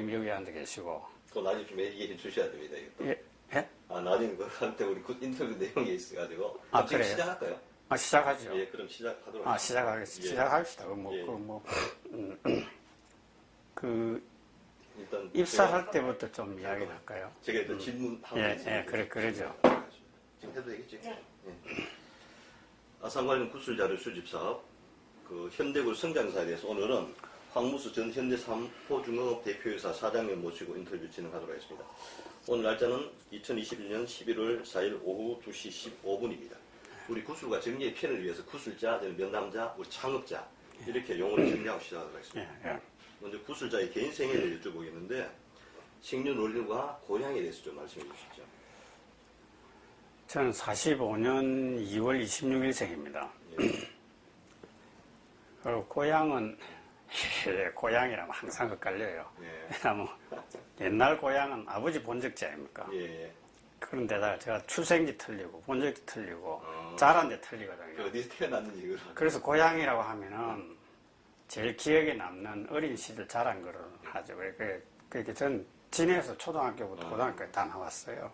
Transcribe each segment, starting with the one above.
미국에 앉아 계시고. 그 나중에 좀 얘기해 주셔야 됩니다. 이것도. 예? 예? 아, 나중에 그한테 우리 인터뷰 내용이 있어가지고. 아, 지금 그래요? 시작할까요? 아, 시작하죠. 예, 그럼 시작하도록 하겠습니다. 예. 시작합시다. 일단 입사할 때부터 좀 이야기를 할까요? 제가 일단 질문하고 예, 그러죠. 지금 해도 되겠죠? 네. 아산관련 구술자료 수집 사업, 현대구 성장사에 대해서 오늘은 황무수 전 현대삼포중공업 대표이사 사장님 모시고 인터뷰 진행하도록 하겠습니다. 오늘 날짜는 2021년 11월 4일 오후 2시 15분입니다. 우리 구술과 정리의 편을 위해서 구술자, 면담자, 우리 창업자 이렇게 용어를 정리하고 시작하도록 하겠습니다. 먼저 구술자의 개인 생애를 여쭤보겠는데 생년월일과 고향에 대해서 좀 말씀해 주시죠. 저는 45년 2월 26일생입니다. 그리고 고향은 고향이라면 항상 헷갈려요. 왜냐하면 옛날 고향은 아버지 본적지 아닙니까? 그런데다가 제가 출생지 틀리고 본적지 틀리고 자란 데 틀리거든요. 어디서 태어났는지 그래서 고향이라고 하면은 제일 기억에 남는 어린 시절 자란 거를 하죠. 그러니까 전 진해에서 초등학교부터 고등학교에 다 나왔어요.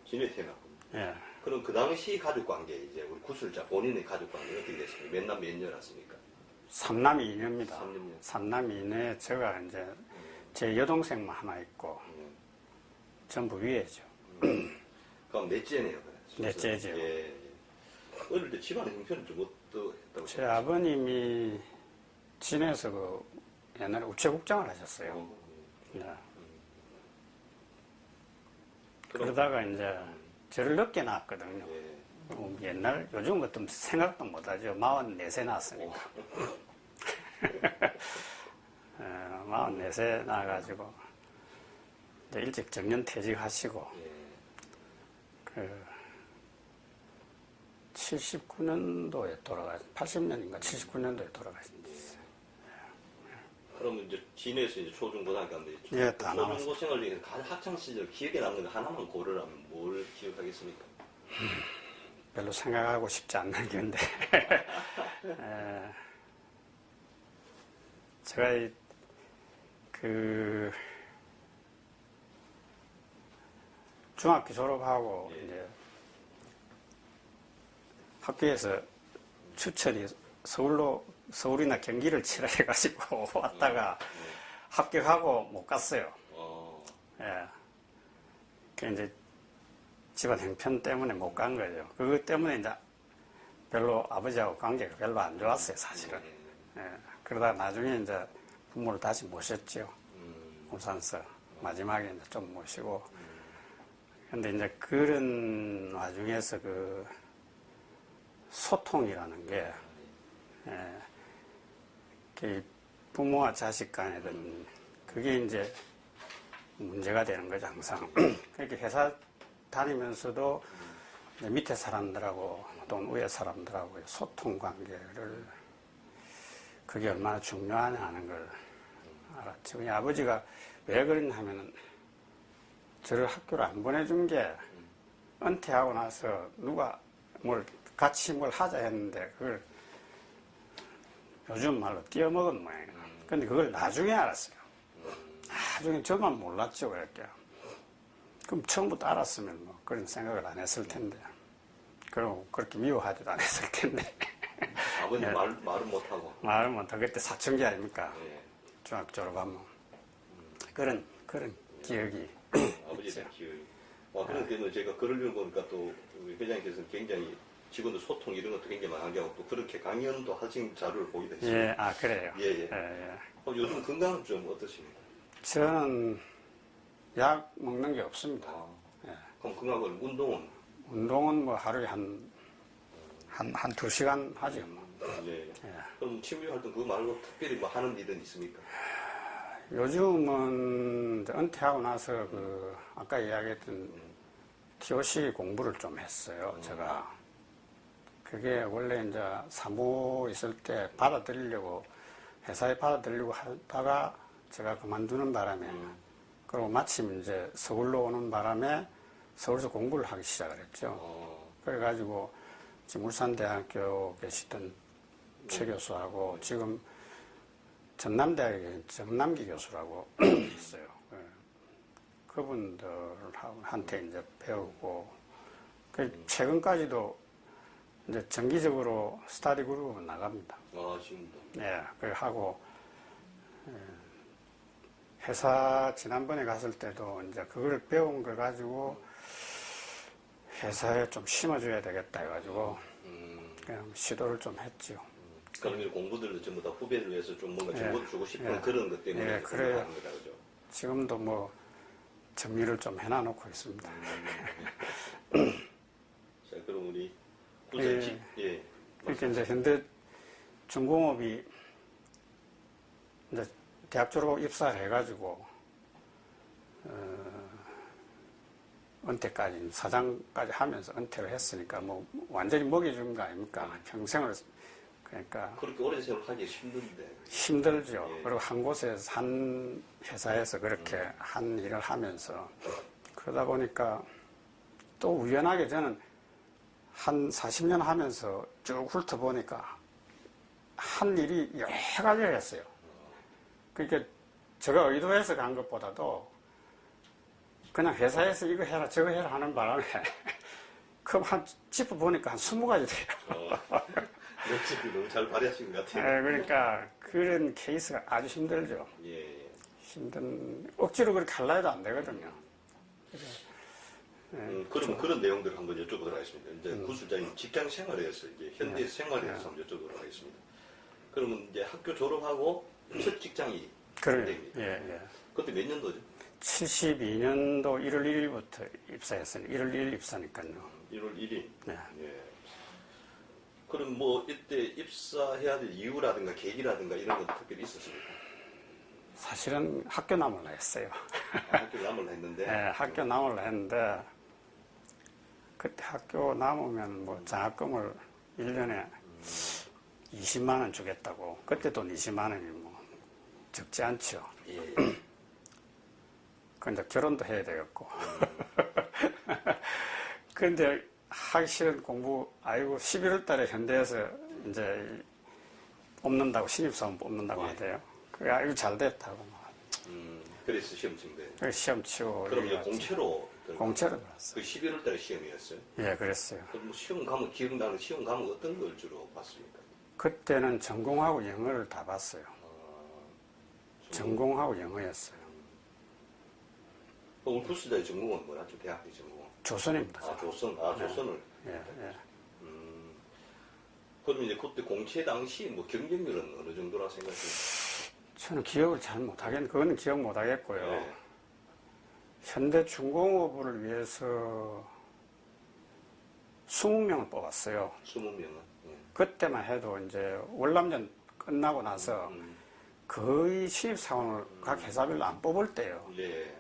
진해 태어났군요. 예. 그럼 그 당시 가족 관계, 이제 우리 구술자 본인의 가족 관계 어떻게 됐습니까? 몇 남 몇 녀였습니까? 삼남이 2녀입니다. 삼남녀. 3남이 2녀에 제가 이제 제 여동생만 하나 있고 전부 위에죠. 그럼 넷째네요. 넷째죠. 어릴 때 집안의 형편은 좀 어떠했다고 제 아버님이 진해에서 옛날에 우체국장을 하셨어요. 그러다가 이제 저를 늦게 낳았거든요. 요즘 같으면 생각도 못하죠. 44세 낳았으니까. 44세 낳아가지고 이제 일찍 정년 퇴직하시고 79년도에 80년인가 79년도에 돌아가셨어요. 그러면 이제 진해에서 이제 초중고등학교인데 다 나왔어요. 초중고생활 중에 학창 시절 기억에 남는 거 하나만 고르라면 뭘 기억하겠습니까? 별로 생각하고 싶지 않는 건데 제가 중학교 졸업하고 이제 학교에서 추천이 서울이나 경기를 치러 해가지고 왔다가 합격하고 못 갔어요. 그 이제 집안 형편 때문에 못 간 거죠. 그것 때문에 이제 별로 아버지하고 관계가 별로 안 좋았어요, 사실은. 그러다가 나중에 이제 부모를 다시 모셨죠. 울산서 마지막에 이제 좀 모시고. 근데 이제 그런 와중에서 소통이라는 게, 부모와 자식 간에든 그게 이제 문제가 되는 거죠, 항상. 그렇게 회사 다니면서도 밑에 사람들하고 또는 위에 사람들하고 소통 관계를 그게 얼마나 중요하냐는 걸 알았죠. 그냥 아버지가 왜 그랬냐 하면은 저를 학교를 안 보내준 게 은퇴하고 나서 누가 같이 뭘 하자 했는데 그걸 요즘 말로 띄어먹은 모양이에요. 근데 그걸 나중에 알았어요. 나중에 저만 몰랐죠, 그렇게. 그럼 처음부터 알았으면 그런 생각을 안 했을 텐데. 그리고 그렇게 미워하지도 안 했을 텐데. 아버님 말은 못하고. 말은 못하고, 그때 사춘기 아닙니까? 중학교 졸업하면. 그런 기억이. 아버지의 기억이. 그런데 제가 글을 읽어보니까 또 우리 회장님께서는 굉장히 직원들 소통 이런 것도 굉장히 많이 하고 또 그렇게 강연도 하신 자료를 보기도 했습니다. 그래요. 요즘 건강은 좀 어떠십니까? 저는 약 먹는 게 없습니다. 그럼 건강은 운동은 하루에 한 2시간 하죠. 그럼 취미 활동 그거 말고 특별히 하는 일은 있습니까? 요즘은 은퇴하고 나서 아까 이야기했던 TOC 공부를 좀 했어요, 제가. 그게 원래 이제 사무 있을 때 회사에 받아들이려고 하다가 제가 그만두는 바람에, 그리고 마침 이제 서울로 오는 바람에 서울에서 공부를 하기 시작을 했죠. 그래가지고 지금 울산대학교 계시던 최 교수하고 지금 전남대학에 정남기 교수라고 있어요. 예. 그분들한테 이제 배우고, 최근까지도 이제 정기적으로 스터디 그룹은 나갑니다. 아, 지금도. 예, 그 하고, 회사 지난번에 갔을 때도 이제 그걸 배운 걸 가지고 회사에 좀 심어줘야 되겠다 해가지고 그냥 시도를 좀 했죠. 그러면 공부들도 전부 다 후배를 위해서 좀 뭔가 예, 정보를 주고 싶은 예. 그런 것 때문에 예, 그래요. 하는 거다, 그죠? 지금도 뭐 정리를 좀 해놔놓고 있습니다. 자, 그럼 우리 부장님, 예. 이렇게 이제 현대 중공업이 이제 대학 졸업하고 입사를 해가지고 은퇴까지 사장까지 하면서 은퇴를 했으니까 뭐 완전히 먹여준 거 아닙니까? 평생을. 그러니까 그렇게 오랜 세월 하기 힘든데. 힘들죠. 예. 그리고 한 곳에서 한 회사에서 그렇게 한 일을 하면서 그러다 보니까 또 우연하게 저는 한 40년 하면서 쭉 훑어보니까 한 일이 여러 가지를 했어요. 그러니까 제가 의도해서 간 것보다도 그냥 회사에서 이거 해라 저거 해라 하는 바람에 그럼 한 짚어보니까 한 20가지 돼요. 역시 너무 잘 발휘하신 것 같아요. 그러니까 그런 케이스가 아주 힘들죠. 예. 억지로 그렇게 하려 해도 안 되거든요. 그러면 그런 내용들을 한번 여쭤보도록 하겠습니다. 이제 구술장님 직장 생활에서 이제 현대 생활에 대해서 한번 여쭤보도록 하겠습니다. 그러면 이제 학교 졸업하고 첫 직장이 그래요. 현대입니다. 예. 그때 몇 년도죠? 72년도 1월 1일부터 입사했으니 1월 1일 입사니까요. 1월 1일. 네. 예. 그럼 뭐 이때 입사해야 될 이유라든가 계기라든가 이런 건 특별히 있었습니까? 사실은 학교 남으려 했어요. 학교 남을 했는데. 네, 학교 남으려 했는데 그때 학교 남으면 뭐 장학금을 1년에 20만 원 주겠다고. 그때 돈 20만 원이 뭐 적지 않죠. 예. 근데 결혼도 해야 되겠고. 근데 하기 싫은 공부, 아이고, 11월 달에 현대에서 이제 뽑는다고, 신입사원 뽑는다고 예. 하대요. 그래, 아이고, 잘 됐다고. 그래서 시험 친대. 그래, 시험 치고. 그럼 이제 공채로 공채로 들었어요. 그 11월 달에 시험이었어요. 예, 그랬어요. 그럼 뭐 시험 과목 기억나는 시험 과목 어떤 걸 주로 봤습니까? 그때는 전공하고 영어를 다 봤어요. 전공하고 영어였어요. 오늘 구수자의 전공은 뭐라죠? 대학교 전공은? 조선입니다. 아, 조선. 아, 조선을. 예. 그럼 이제 그때 공채 당시 뭐 경쟁률은 어느 정도라 생각하세요? 저는 기억을 잘 못하겠는데, 그거는 기억 못하겠고요. 네. 현대중공업을 위해서 20명을 뽑았어요. 20명은? 예. 그때만 해도 이제 월남전 끝나고 나서 거의 신입사원을 각 회사별로 안 뽑을 때요. 예.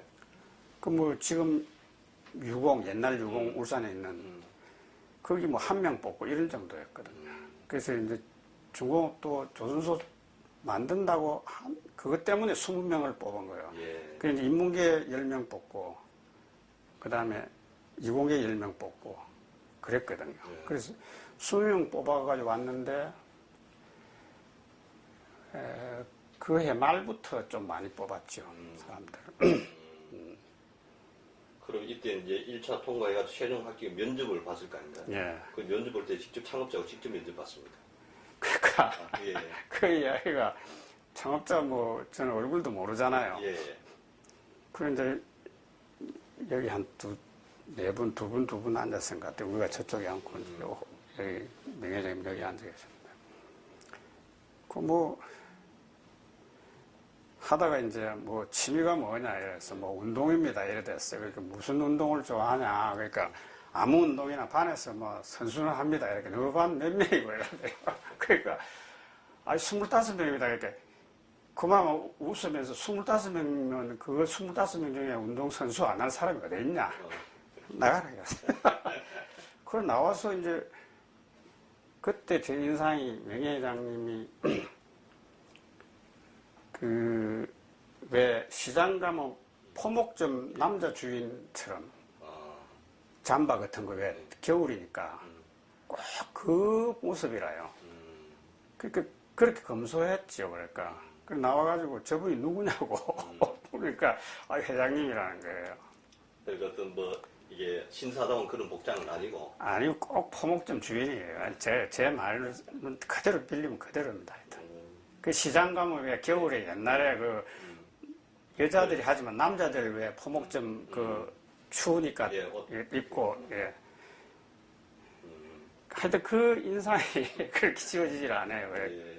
그 뭐 지금 옛날 유공 울산에 있는 거기 뭐 한 명 뽑고 이런 정도였거든요. 그래서 이제 중공업도 조선소 만든다고 그것 때문에 20명을 뽑은 거예요. 예. 그래서 인문계 10명 뽑고 그 다음에 이공계 10명 뽑고 그랬거든요. 예. 그래서 20명 뽑아가지고 왔는데 그 해 말부터 좀 많이 뽑았죠. 사람들을. 그럼 이때 이제 1차 통과해가지고 최종 합격 면접을 봤을 거 아닌가요? 예. 그 면접 볼 때 직접 창업자하고 직접 면접 봤습니까? 그러니까 아, 예. 그 이야기가 창업자 뭐 저는 얼굴도 모르잖아요. 예. 그런데 여기 한 두 분 앉았은 것 같아요. 우리가 저쪽에 앉고 여기 명예장님 여기 앉아 계십니다. 그 뭐 하다가 이제 뭐 취미가 뭐냐 이래서 뭐 운동입니다 이래 됐어요. 그러니까 무슨 운동을 좋아하냐 그러니까 아무 운동이나 반에서 뭐 선수는 합니다 이렇게 너 반 몇 명이고 이러대요. 그러니까 아니 25명입니다 그러니까 그만 웃으면서 25명이면 그 25명 중에 운동선수 안 할 사람이 어디 있냐 나가라 이랬어요. 그걸 나와서 이제 그때 제 인상이 명예회장님이 왜 시장 가면 포목점 남자 주인처럼 잠바 같은 거 왜 겨울이니까 꼭 그 모습이라요. 그러니까 그렇게 검소했죠. 그러니까 그 나와가지고 저분이 누구냐고. 그러니까, 회장님이라는 거예요. 그러니까 어떤 뭐, 이게 신사다운 그런 복장은 아니고. 아니고 꼭 포목점 주인이에요. 제 말은 그대로 빌리면 그대로입니다. 하여튼. 그 시장 가면 왜 겨울에 옛날에 그 여자들이 하지만 남자들 왜 포목점 그 추우니까 예, 옷. 입고, 예. 하여튼 그 인상이 그렇게 지워지질 않아요. 예.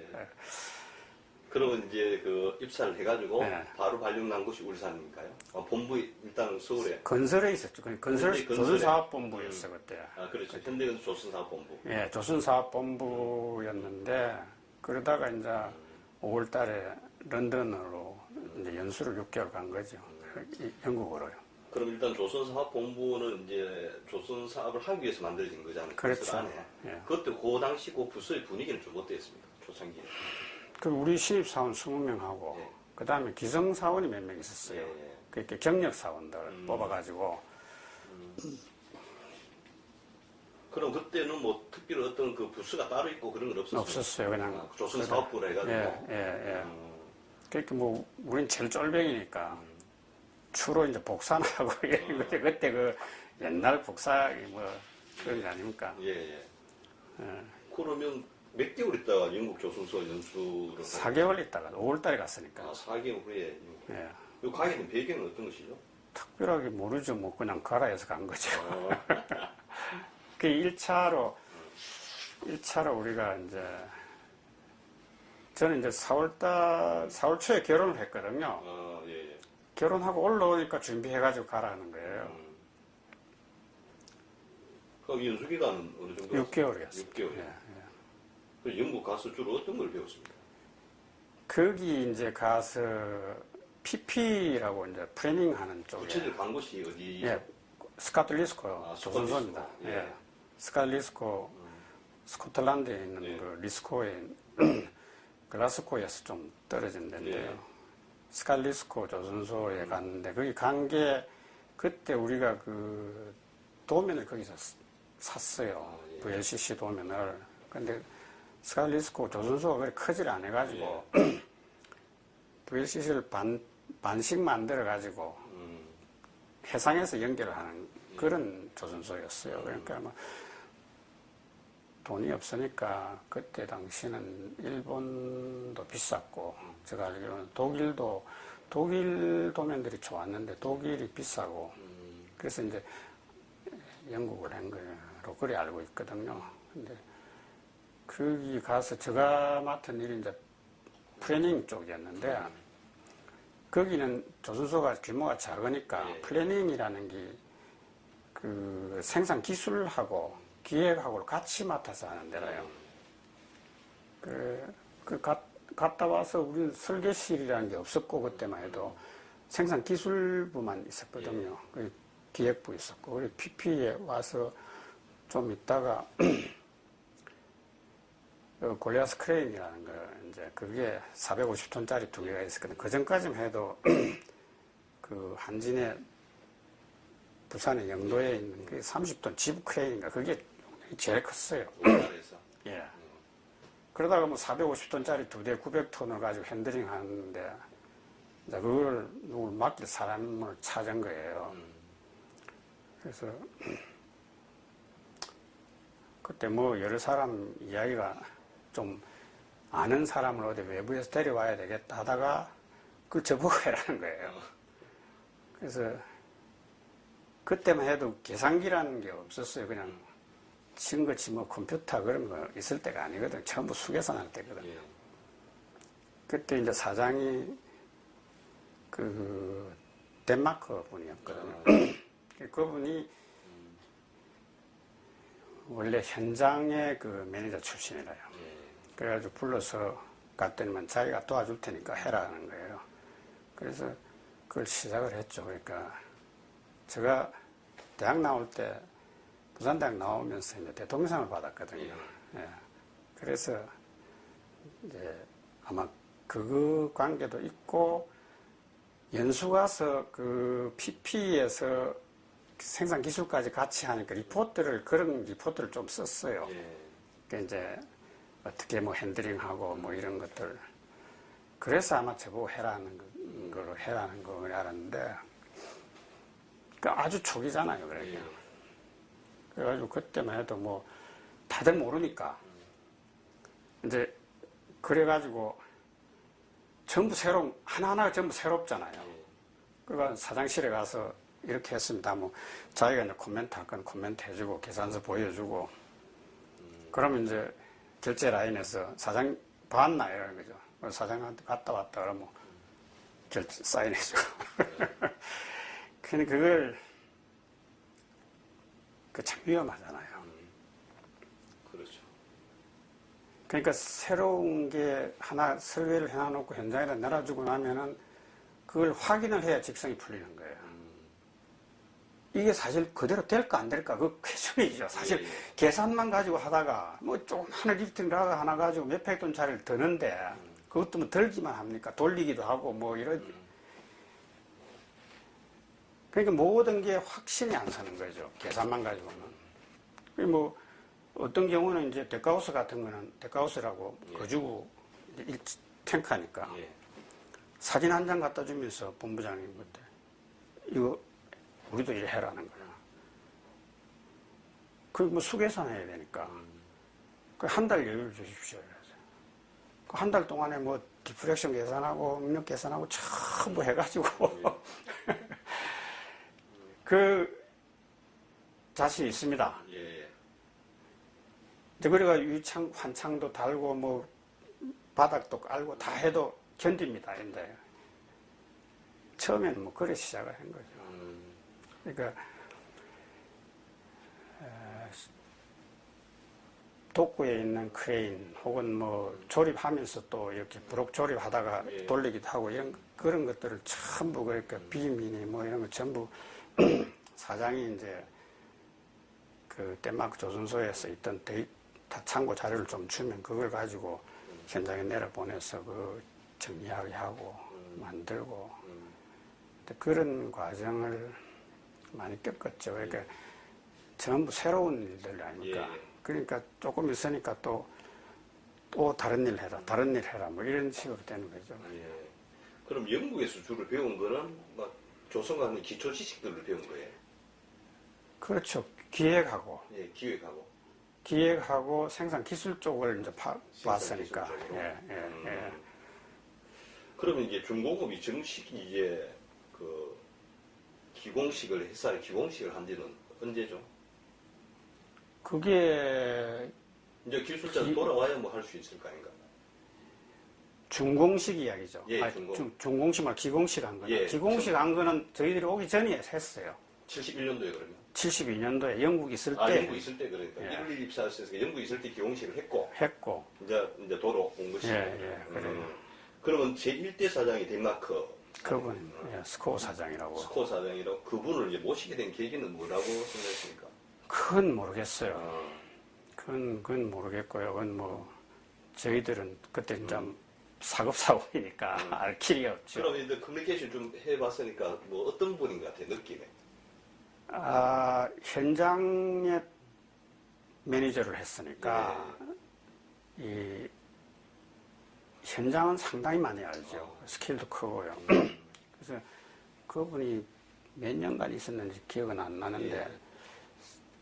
그러면 이제 그 입사를 해가지고 네. 바로 발령 난 곳이 울산입니까요? 본부 일단 서울에. 건설에 있었죠. 건설, 조선사업본부였어요, 그때. 아, 그렇죠. 현대건설 조선사업본부. 예, 조선사업본부였는데, 그러다가 이제 5월 달에 런던으로 이제 연수를 6개월 간 거죠. 영국으로요. 그럼 일단 조선사업본부는 이제 조선사업을 하기 위해서 만들어진 거잖아요. 그렇죠. 안에. 예. 그때 그 당시 그 부서의 분위기는 좀 어땠습니까? 초창기에. 그 우리 신입사원 20명하고, 예. 그 다음에 기성사원이 몇 명 있었어요. 예. 그렇게 경력사원들 뽑아가지고, 그럼 그때는 뭐 특별히 어떤 그 부서가 따로 있고 그런 건 없었어요? 없었어요. 그냥. 아, 조선사업부라 해가지고. 예. 그렇게 뭐, 우린 제일 쫄병이니까, 주로 이제 복사하고, 이런 거죠. 그때 그 옛날 복사, 뭐, 그런 게 아닙니까? 예. 그러면 몇 개월 있다가 영국 조선소 연수를 4개월 있다가 5월 달에 갔으니까. 4개월 후에 예. 이 가게 된 배경은 어떤 것이죠? 특별하게 모르죠. 뭐, 그냥 가라 해서 간 거죠. 어. 그 1차로 우리가 이제, 저는 이제 4월 초에 결혼을 했거든요. 예. 결혼하고 올라오니까 준비해가지고 가라는 거예요. 그럼 연수 기간은 어느 정도? 6개월이었어요. 6개월. 예. 그 영국 가서 주로 어떤 걸 배웠습니까? 거기 이제 가서 PP라고 이제 프레닝 하는 쪽에. 구체적으로 간 곳이 어디? 예. 스카틀리스코요. 아, 조선소입니다. 스코틀리스코. 예. 스카틀리스코, 스코틀란드에 있는 예. 그 리스코에, 글라스코에서 좀 떨어진 데인데요. 예. 스칼리스코 조선소에 갔는데, 거기 간 게, 그때 우리가 그 도면을 거기서 샀어요. 예. VLCC 도면을. 근데 스칼리스코 조선소가 그렇게 크질 않아가지고, VLCC를 반씩 만들어가지고, 해상에서 연결을 하는 그런 조선소였어요. 그러니까 뭐, 돈이 없으니까 그때 당시는 일본도 비쌌고, 제가 알기로는 독일 도면들이 좋았는데 독일이 비싸고, 그래서 이제 영국을 한 거로 그래 알고 있거든요. 근데 거기 가서 제가 맡은 일이 이제 플래닝 쪽이었는데, 거기는 조선소가 규모가 작으니까 플래닝이라는 게 그 생산 기술하고 기획하고 같이 맡아서 하는 데라요. 갔다 와서 우리는 설계실이라는 게 없었고, 그때만 해도 생산 기술부만 있었거든요. 기획부 있었고, 우리 PP에 와서 좀 있다가 골리아스 크레인이라는 거, 이제 그게 450톤짜리 두 개가 있었거든요. 그 전까지만 해도 그 한진에 부산의 영도에 있는 그 30톤 지부 크레인인가, 그게 제일 컸어요. 우리나라에서. 예. 그러다가 뭐 450톤짜리 두 대 900톤을 가지고 핸들링 하는데, 이제 그걸 누굴 맡길 사람을 찾은 거예요. 그래서, 그때 뭐 여러 사람 이야기가 좀 아는 사람을 어디 외부에서 데려와야 되겠다 하다가 그걸 저보고 해라는 거예요. 그래서 그때만 해도 계산기라는 게 없었어요. 그냥 친거치 뭐 컴퓨터 그런 거 있을 때가 아니거든. 전부 수계산할 때거든. 예. 그때 이제 사장이 그 덴마크 분이었거든요. 그분이 원래 현장의 그 매니저 출신이라요. 그래가지고 불러서 갔더니만 자기가 도와줄 테니까 해라는 거예요. 그래서 그걸 시작을 했죠. 그러니까 제가 대학 나올 때 부산대학 나오면서 이제 대통령상을 받았거든요. 예. 그래서 이제 아마 그 관계도 있고, 연수 가서 그 PP에서 생산 기술까지 같이 하니까 그런 리포트를 좀 썼어요. 그러니까 이제 어떻게 뭐 핸들링하고 뭐 이런 것들. 그래서 아마 저보고 해라는 걸 알았는데, 그 아주 초기잖아요, 그러니까. 그래가지고 그때만 해도 뭐, 다들 모르니까. 이제, 그래가지고, 전부 하나하나가 전부 새롭잖아요. 그러니까 사장실에 가서 이렇게 했습니다. 뭐, 자기가 이제 코멘트 할 건 코멘트 해주고, 계산서 보여주고, 그러면 이제 결제 라인에서 사장 봤나? 이러는 거죠. 사장한테 갔다 왔다 그러면 결제 사인해주고. 근데 그걸, 참 위험하잖아요. 그렇죠. 그러니까 새로운 게 하나 설계를 해놔놓고 현장에다 내놔주고 나면은 그걸 확인을 해야 직성이 풀리는 거예요. 이게 사실 그대로 될까 안 될까 그 퀘션이죠. 사실 계산만 가지고 하다가 뭐 조금 하나 리프팅 하나 가지고 몇백 톤짜리를 드는데 그것도 뭐 들기만 합니까? 돌리기도 하고 뭐 이런. 그러니까 모든 게 확신이 안 서는 거죠. 계산만 가지고는. 뭐 어떤 경우는 이제 데카우스 같은 거는 데카우스라고 거주구 탱크하니까 사진 한 장 갖다 주면서 본부장님 그때 이거 우리도 이래 해라는 거야. 그 뭐 수계산해야 되니까. 그 한 달 여유를 주십시오. 그 한 달 동안에 뭐 디프렉션 계산하고 압력 계산하고 전부 해가지고 그 자신 있습니다. 이제 그래가 유창 환창도 달고 뭐 바닥도 깔고 다 해도 견딥니다. 근데 처음에는 뭐 그래 시작을 한 거죠. 그러니까 독구에 있는 크레인 혹은 뭐 조립하면서 또 이렇게 부록 조립하다가 돌리기도 하고 이런 그런 것들을 전부 그러니까 비밀이 뭐 이런 거 전부 사장이 이제 그 덴마크 조선소에서 있던 데이터 참고 자료를 좀 주면 그걸 가지고 현장에 내려보내서 그 정리하고 만들고 그런 과정을 많이 겪었죠. 그러니까 전부 새로운 일들 아니까. 그러니까 조금 있으니까 또 다른 일 해라, 다른 일 해라, 뭐 이런 식으로 되는 거죠. 그럼 영국에서 주로 배운 거는 막 조선과 하는 기초 지식들을 배운 거예요? 그렇죠. 기획하고. 기획하고 생산 기술 쪽을 이제 봤으니까. 그러면 이제 중공업이 정식 이제 그 기공식을 햇살 기공식을 한 지는 언제죠? 그게 이제 기술자들 돌아와야 뭐 할 수 있을 거 아닌가? 중공식 이야기죠. 중공식 말 기공식 한 거는. 기공식 한 거는 저희들이 오기 전에 했어요. 71년도에 그러면? 72년도에 영국 있을 때. 영국 있을 때 그러니까. 1, 2 입사했으니까 영국 있을 때 기공식을 했고. 이제 돌아온 것이. 그래요. 그러면 제1대 사장이 덴마크. 그분, 스코어 사장이라고. 스코어 사장이라고. 그분을 이제 모시게 된 계기는 뭐라고 생각했습니까? 그건 모르겠어요. 그건 모르겠고요. 그건 뭐, 저희들은 그때 좀 사급사고이니까 알 길이 없죠. 그럼 이제 커뮤니케이션 좀 해봤으니까 뭐 어떤 분인 것 같아요, 느낌에? 현장에 매니저를 했으니까, 이, 현장은 상당히 많이 알죠. 스킬도 크고요. 그래서 그분이 몇 년간 있었는지 기억은 안 나는데,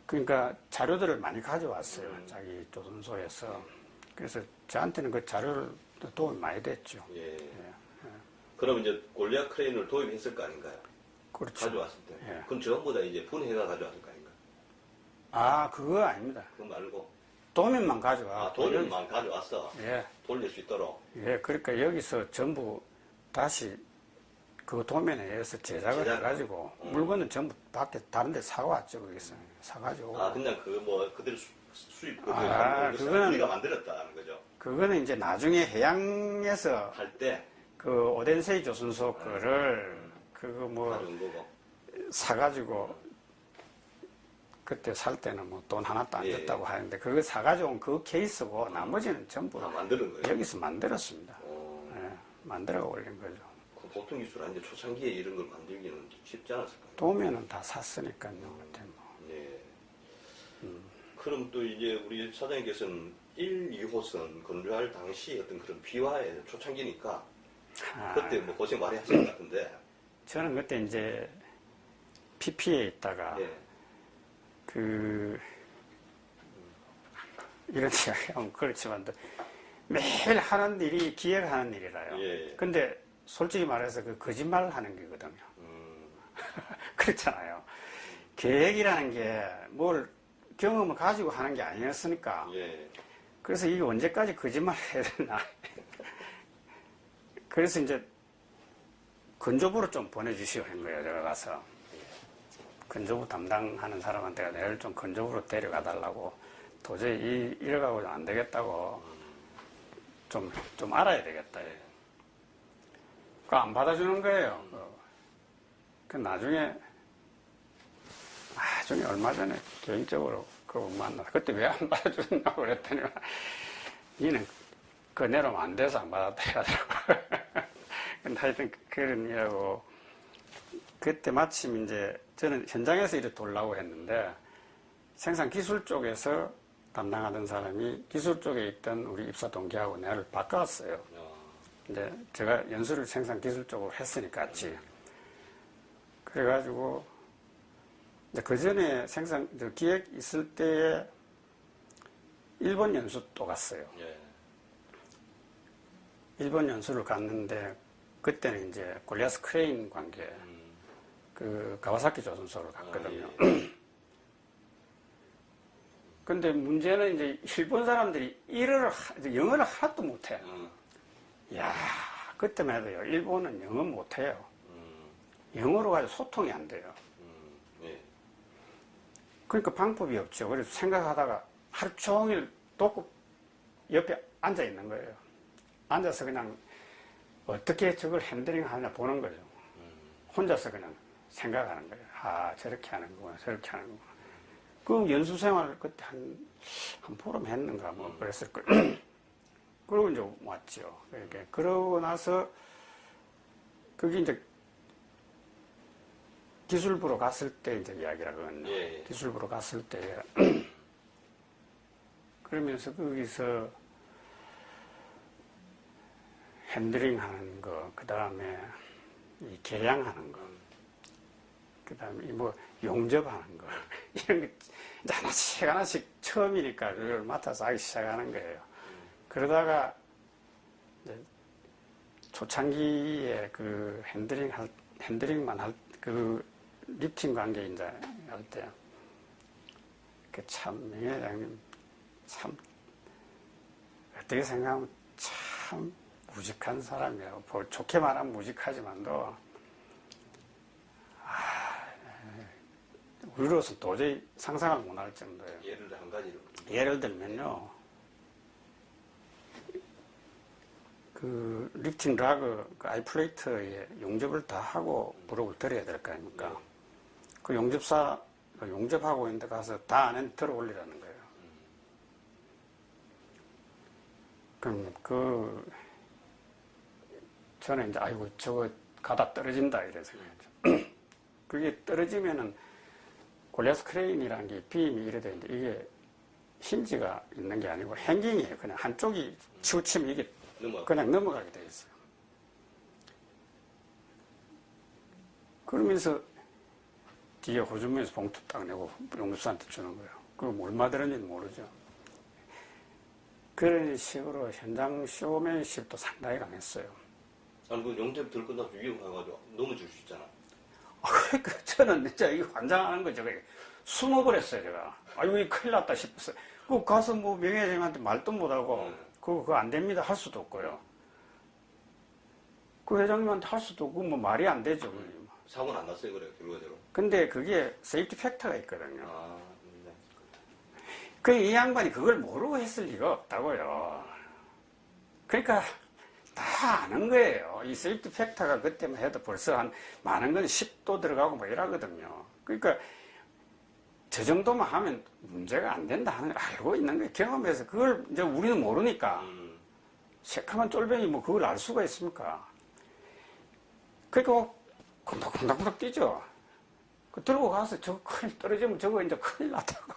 그러니까 자료들을 많이 가져왔어요. 자기 조선소에서. 그래서 저한테는 그 자료를 도움이 많이 됐죠. 그럼 이제 골리앗 크레인을 도입했을 거 아닌가요? 그렇죠. 가져왔을 때. 그럼 전부 다 이제 분해가 가져왔을 거 아, 아닌가요? 그거 아닙니다. 그거 말고. 도면만 가져와. 도면만 가져왔어. 돌릴 수 있도록. 그러니까 여기서 전부 다시 그 도면에 의해서 제작을 해가지고 물건은 전부 밖에 다른 데 사왔죠. 거기서 사가지고. 그냥 뭐 그대로 수입 그거는 우리가 만들었다는 거죠. 그거는 이제 나중에 해양에서 할 때 그 오덴세이 조선소 거를 그거 뭐 가져온 거고. 사가지고 그때 살 때는 뭐 돈 하나도 안 줬다고 하는데 그거 사가지고 온 그 케이스고 나머지는 전부 만드는 거예요? 여기서 만들었습니다. 만들어 올린 거죠. 그 보통 기술 아닌데 초창기에 이런 걸 만들기는 쉽지 않았을 거예요. 도면은 다 샀으니까요. 그때 뭐. 그럼 또 이제 우리 사장님께서는 1, 2호선 건조할 당시 어떤 그런 비화의 초창기니까 그때 뭐 고생 많이 하신 것 같은데. 저는 그때 이제 PP에 있다가 예. 이런 이야기 하면 그렇지만 매일 하는 일이 기획하는 일이라요. 예. 근데 솔직히 말해서 그 거짓말 하는 게거든요. 그렇잖아요. 계획이라는 게 뭘 경험을 가지고 하는 게 아니었으니까. 예. 그래서 이게 언제까지 거짓말 해야 되나. 그래서 이제 건조부로 좀 보내주시오 한 거예요. 제가 가서. 건조부 담당하는 사람한테 내일 좀 건조부로 데려가 달라고. 도저히 이래가고는 안 되겠다고. 좀 알아야 되겠다. 그거 안 받아주는 거예요. 나중에 얼마 전에 개인적으로 그거 만나서 그때 왜 안 받아주냐고 그랬더니 니는 그거 내려면 안 돼서 안 받았다 하더라고요. 근데 하여튼 그런 일하고 그때 마침 이제 저는 현장에서 일을 돌라고 했는데 생산 기술 쪽에서 담당하던 사람이 기술 쪽에 있던 우리 입사 동기하고 나를 바꿨어요. 이제 제가 연수를 생산 기술 쪽으로 했으니까 같이. 그래가지고 이제 그 전에 기획 있을 때에 일본 연수 또 갔어요. 예. 일본 연수를 갔는데 그때는 이제 골리아스 크레인 관계 그 가와사키 조선소를 갔거든요. 예. 근데 문제는 이제 일본 사람들이 영어를 하나도 못해. 야, 그때만 해도요. 일본은 영어 못해요. 영어로 가지고 소통이 안 돼요. 예. 그러니까 방법이 없죠. 그래서 생각하다가 하루 종일 돕고 옆에 앉아 있는 거예요. 앉아서 그냥 어떻게 저걸 핸들링 하냐 보는 거죠. 혼자서 그냥 생각하는 거예요. 아, 저렇게 하는구나, 저렇게 하는구나. 그 연수 생활 그때 한 보름 했는가 뭐 그랬을 거예요. 그러고 이제 왔죠. 그러고 나서 그게 이제 기술부로 갔을 때 이제 이야기라거든요. 예. 기술부로 갔을 때 그러면서 거기서 핸들링 하는 거, 그 다음에 이 개량하는 거, 그 다음에 뭐 용접하는 거 이런 거 이제 하나씩 처음이니까 그걸 맡아서 하기 시작하는 거예요. 그러다가 이제 초창기에 그 핸들링만 할 그 리프팅 관계 이제 할 때 그 참 명 회장님 참 어떻게 생각하면 참 무직한 사람이라고 좋게 말하면 무직하지만도 우리로서 도저히 상상을 못할 정도예요. 예를 들어 한 가지로. 예를 들면요, 그 리프팅 라그 그 아이플레이트에 용접을 다 하고 부록을 들여야 될 거 아닙니까? 네. 그 용접사 용접하고 있는데 가서 다 안에 들어 올리라는 거예요. 그럼 저는 이제 아이고 저거 가다 떨어진다 이래 생각했죠. 그게 떨어지면은 골리아스 크레인이라는 게 비임이 이래 되는데 이게 힌지가 있는 게 아니고 행깅이에요. 그냥 한쪽이 치우치면 이게 그냥 넘어가게 돼 있어요. 그러면서 뒤에 호주머니에서 봉투 딱 내고 용접사한테 주는 거예요. 그거 얼마 들었는지 모르죠. 그런 식으로 현장 쇼맨십도 상당히 강했어요. 아니, 그 용접 들 끝나서 위에 가가지고 넘어질 수 있잖아. 그러니까 저는 진짜 이 환장하는 거 제가 숨어버렸어요, 제가. 아이고, 이 큰일 났다 싶었어요. 그 가서 뭐 명예회장한테 말도 못하고, 그거 안 됩니다 할 수도 없고요. 그 회장님한테 할 수도 없고, 뭐 말이 안 되죠. 사고는 안 났어요, 그래, 결과적으로. 근데 그게 세이프티 팩터가 있거든요. 아, 네. 그 이 양반이 그걸 모르고 했을 리가 없다고요. 그러니까 다 아는 거예요. 이 세이프티 팩터가 그때만 해도 벌써 한 많은 건 10도 들어가고 뭐 이러거든요. 그러니까 저 정도만 하면 문제가 안 된다 하는 걸 알고 있는 거예요. 경험해서 그걸 이제 우리는 모르니까 새카만 쫄병이 뭐 그걸 알 수가 있습니까? 그러니까 콩닥콩닥 뛰죠. 그 들고 가서 저거 큰일 떨어지면 저거 이제 큰일 났다고.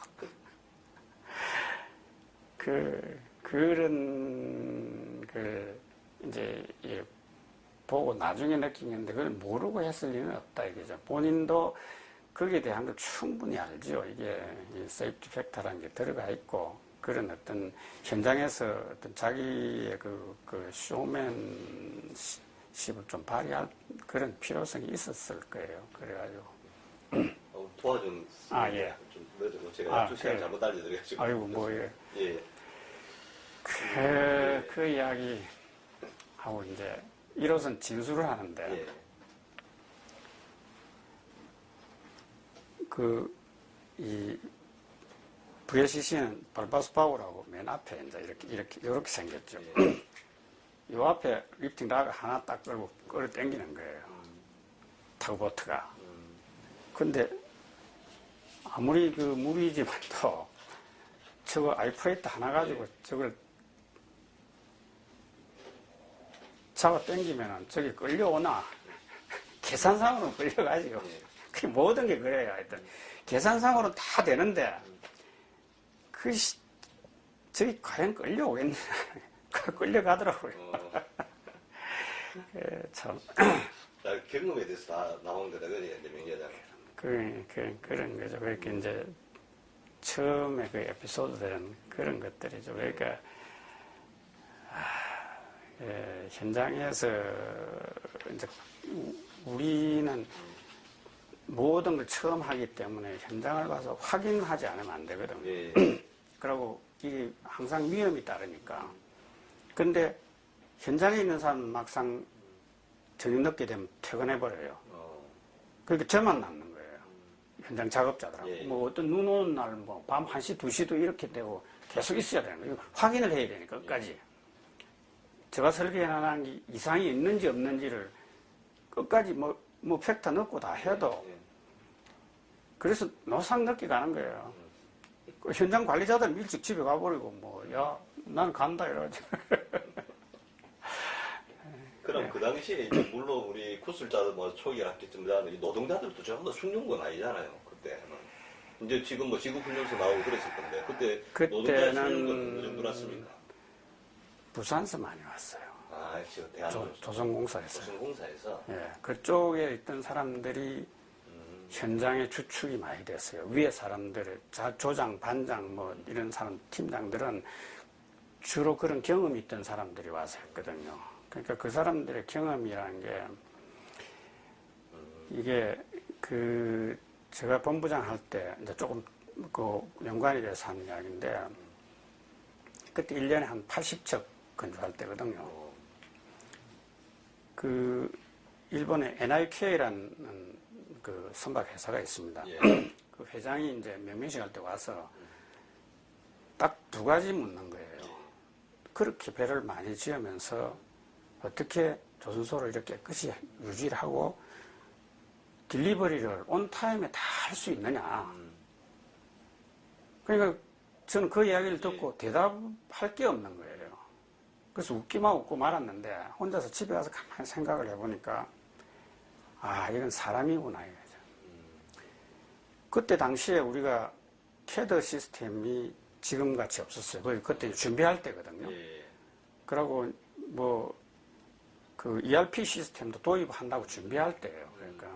그런 이제 보고 나중에 느끼는데 그걸 모르고 했을 리는 없다 이거죠. 본인도 거기에 대한 걸 충분히 알죠. 이게 세이프티 팩터라는 게 들어가 있고 그런 어떤 현장에서 어떤 자기의 그 쇼맨십을 좀 발휘할 그런 필요성이 있었을 거예요. 그래가지고 도와준 예. 좀 늦어서 제가 약주 시간 잘못 알려드려가지고. 아이고 뭐 예. 그 이야기 하고 이제 1호선 진술을 하는데 예. 이 VLCC는 발바스 파워라고 맨 앞에 이제 이렇게 생겼죠. 예. 요 앞에 리프팅 락을 하나 딱 끌고 끌어 당기는 거예요. 타그보트가. 근데 아무리 그 무리지만도 저거 아이프레이트 하나 가지고 저걸 잡아 당기면은 저기 끌려오나 계산상으로 끌려가지고 그 모든 게 그래요. 하여튼 계산상으로 다 되는데 저기 과연 끌려오겠냐. 끌려가더라고요. 참. 경험에 대해서 다 나온 거다, 그래, 명예장. 그런 거죠. 그러니까 이제 처음에 그 에피소드들은 그런 것들이죠. 그러니까, 현장에서 이제 우리는 모든 걸 처음 하기 때문에 현장을 가서 확인하지 않으면 안 되거든요. 예. 그리고 이게 항상 위험이 따르니까. 근데 현장에 있는 사람은 막상 저녁 늦게 되면 퇴근해버려요. 그러니까 저만 남는 거예요. 현장 작업자들하고. 예. 뭐 어떤 눈 오는 날 뭐 밤 1시, 2시도 이렇게 되고 계속 있어야 되는 거예요. 확인을 해야 되니까 끝까지. 제가 설계해놓은 게 이상이 있는지 없는지를 끝까지 뭐 팩터 넣고 다 해도 그래서 노상 늦게 가는 거예요. 그 현장 관리자들 일찍 집에 가버리고 난 간다 이러지. 그럼 그 당시에 이제 물론 우리 구술자들 뭐 초기 학기쯤 되는 노동자들도 전부 다 숙련군 아니잖아요. 그때는. 이제 지금 뭐 지구훈련소 나오고 그랬을 건데 그때 노동자 숙련군 어느 정도 났습니까? 부산서 많이 왔어요. 지금 대한민국 조선공사에서. 조선공사에서. 예, 그쪽에 있던 사람들이 현장에 주축이 많이 됐어요. 위에 사람들, 조장, 반장, 뭐 이런 사람, 팀장들은 주로 그런 경험이 있던 사람들이 와서 했거든요. 그러니까 그 사람들의 경험이라는 게 이게 제가 본부장 할 때 이제 조금 연관이 돼서 하는 이야기인데 그때 1년에 한 80척 건조할 때거든요. 일본에 NIK라는 그 선박 회사가 있습니다. 예. 그 회장이 이제 명명식 할 때 와서 딱 2가지 묻는 거예요. 그렇게 배를 많이 지으면서 어떻게 조선소를 이렇게 깨끗이 유지를 하고 딜리버리를 온 타임에 다 할 수 있느냐. 그러니까 저는 그 이야기를 듣고 대답할 게 없는 거예요. 그래서 웃기만 웃고 말았는데 혼자서 집에 가서 가만히 생각을 해보니까 이건 사람이구나 이거죠. 그때 당시에 우리가 캐드 시스템이 지금같이 없었어요. 그때 준비할 때거든요. 그러고 그 ERP 시스템도 도입한다고 준비할 때예요. 그러니까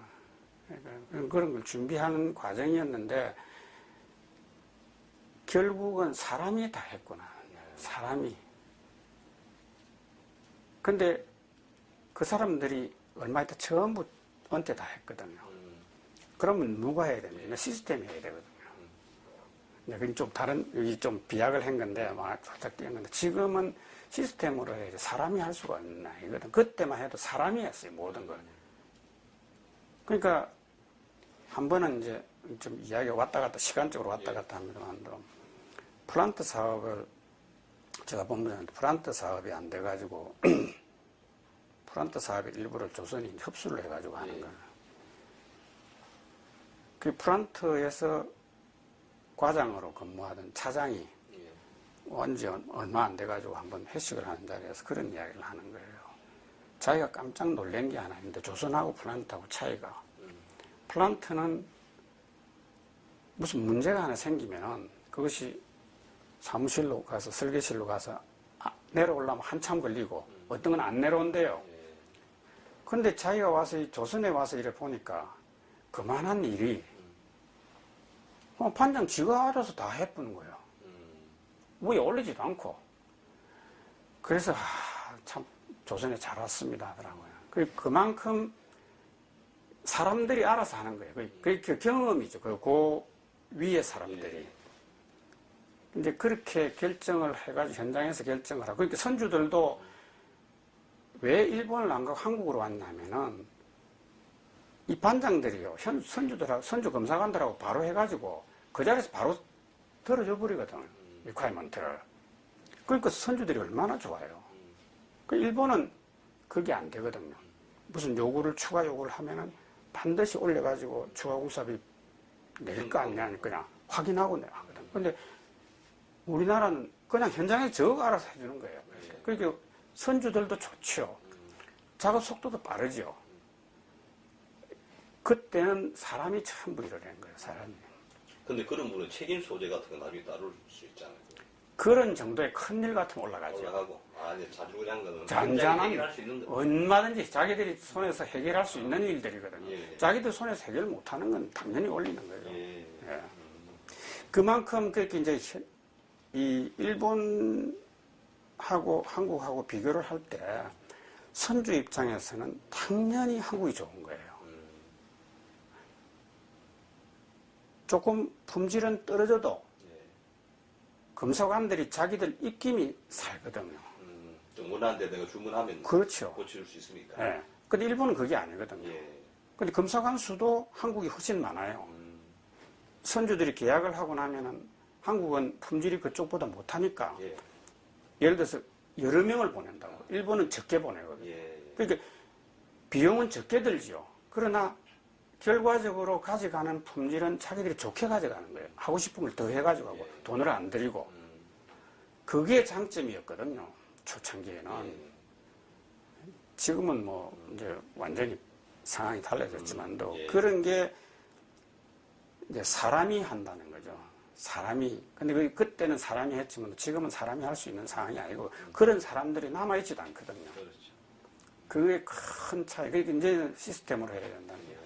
그런 걸 준비하는 과정이었는데 결국은 사람이 다 했구나. 사람이. 근데 그 사람들이 얼마 있다 전부 은퇴 다 했거든요. 그러면 누가 해야 됩니까? 시스템이 해야 되거든요. 그건 좀 여기 좀 비약을 한 건데, 살짝 띄은 건데, 지금은 시스템으로 해야지 사람이 할 수가 없나, 이거든. 그때만 해도 사람이 했어요, 모든 걸. 그러니까, 한 번은 이제 좀 이야기가 왔다 갔다, 시간적으로 왔다 갔다 합니다만, 플란트 사업을, 제가 본부장한테 플란트 사업이 안 돼가지고, 플란트 사업의 일부를 조선이 흡수를 해가지고 하는 거예요. 그 플란트에서 과장으로 근무하던 차장이 온지 얼마 안 돼가지고 한번 회식을 하는 자리에서 그런 이야기를 하는 거예요. 자기가 깜짝 놀란 게 하나 있는데 조선하고 플란트하고 차이가 플란트는 무슨 문제가 하나 생기면은 그것이 사무실로 가서 설계실로 가서 내려오려면 한참 걸리고 어떤 건 안 내려온대요. 근데 자기가 와서 이 조선에 와서 이래 보니까 그만한 일이 반장 지가 알아서 다 해보는 거예요. 위에 올리지도 않고. 그래서 참 조선에 잘 왔습니다 하더라고요. 그만큼 사람들이 알아서 하는 거예요. 그 경험이죠. 그 위에 사람들이. 이제 그렇게 결정을 해가지고 현장에서 결정을 하고. 그러니까 선주들도 왜 일본을 안 가고 한국으로 왔냐면은 이 반장들이요. 선주들하고, 선주 검사관들하고 바로 해가지고 그 자리에서 바로 들어줘 버리거든. 리콰이먼트를. 그러니까 선주들이 얼마나 좋아요. 그 일본은 그게 안 되거든요. 무슨 추가 요구를 하면은 반드시 올려가지고 추가 공사비 낼 거 아니냐, 그냥 확인하고 하거든. 근데 우리나라는 그냥 현장에 저거 알아서 해주는 거예요. 그러니까 선주들도 좋죠. 작업 속도도 빠르죠. 그때는 사람이 전부 이뤄낸 거예요, 사람이. 근데 그런 분은 책임 소재 같은 거 나중에 따를 수 있잖아요. 그런 정도의 큰일 같으면 올라가죠. 올라가고, 이제 자주구장 거는 잔잔한, 해결할 수 있는 거. 얼마든지 자기들이 손에서 해결할 수 있는 일들이거든요. 예. 자기들 손에서 해결 못하는 건 당연히 올리는 거예요. 예. 예. 그만큼 그렇게 이제 이 일본하고 한국하고 비교를 할 때 선주 입장에서는 당연히 한국이 좋은 거예요. 조금 품질은 떨어져도 검사관들이 자기들 입김이 살거든요. 좀 원하는데 내가 주문하면 그렇죠. 고칠 수 있으니까. 예. 근데 일본은 그게 아니거든요. 예. 근데 검사관 수도 한국이 훨씬 많아요. 선주들이 계약을 하고 나면은 한국은 품질이 그쪽보다 못하니까 예. 예를 들어서 여러 명을 보낸다고. 일본은 적게 보내거든요. 예. 그러니까 비용은 적게 들죠. 그러나 결과적으로 가져가는 품질은 자기들이 좋게 가져가는 거예요. 하고 싶은 걸 더 해가지고 하고 돈을 안 들이고. 그게 장점이었거든요. 초창기에는. 지금은 뭐 이제 완전히 상황이 달라졌지만도 그런 게 이제 사람이 한다는 거죠. 사람이. 근데 그때는 사람이 했지만 지금은 사람이 할 수 있는 상황이 아니고 그런 사람들이 남아있지도 않거든요. 그렇죠. 그게 큰 차이. 그러니까 이제는 시스템으로 해야 된다는 거예요.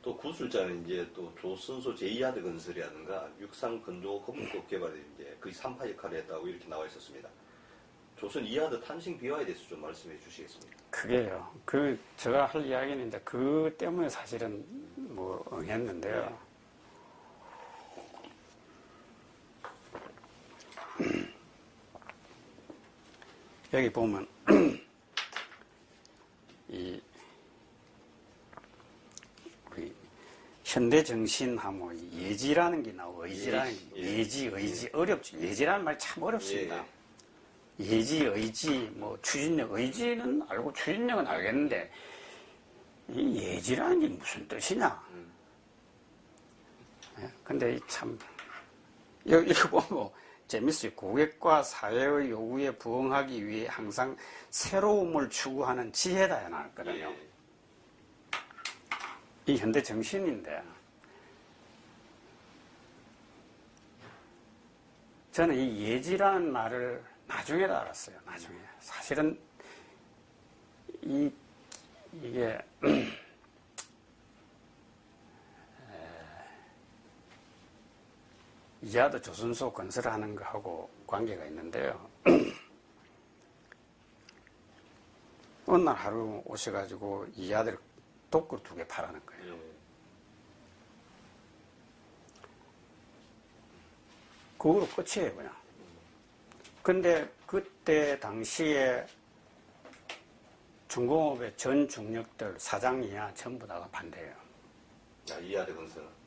또 구술자는 이제 또 조선소 제2하드 건설이라든가 육상 건조 건물법 개발에 이제 거의 3파 역할을 했다고 이렇게 나와 있었습니다. 조선 2하드 탄생 비화에 대해서 좀 말씀해 주시겠습니까? 그게요. 제가 할 이야기는 이제 그 때문에 사실은 뭐 응했는데요. 여기 보면, 우리 현대정신하고 예지라는 게 나오고 의지라는 게, 의지. 어렵죠. 예지라는 말 참 어렵습니다. 예지, 의지, 뭐 추진력, 의지는 알고 추진력은 알겠는데 이 예지라는 게 무슨 뜻이냐? 근데 참 이거 보면 재밌어요. 고객과 사회의 요구에 부응하기 위해 항상 새로움을 추구하는 지혜다 해놨거든요. 이 현대 정신인데 저는 이 예지라는 말을 나중에 알았어요. 나중에. 사실은 이게 이하드 조선소 건설하는 거하고 관계가 있는데요. 어느 날 하루 오셔가지고 이하드를 독구를 2개 파라는 거예요. 그거로 끝이에요, 그냥. 근데 그때 당시에 중공업의 전 중력들 사장 이하 전부 다가 반대해요. 이하드 건설은?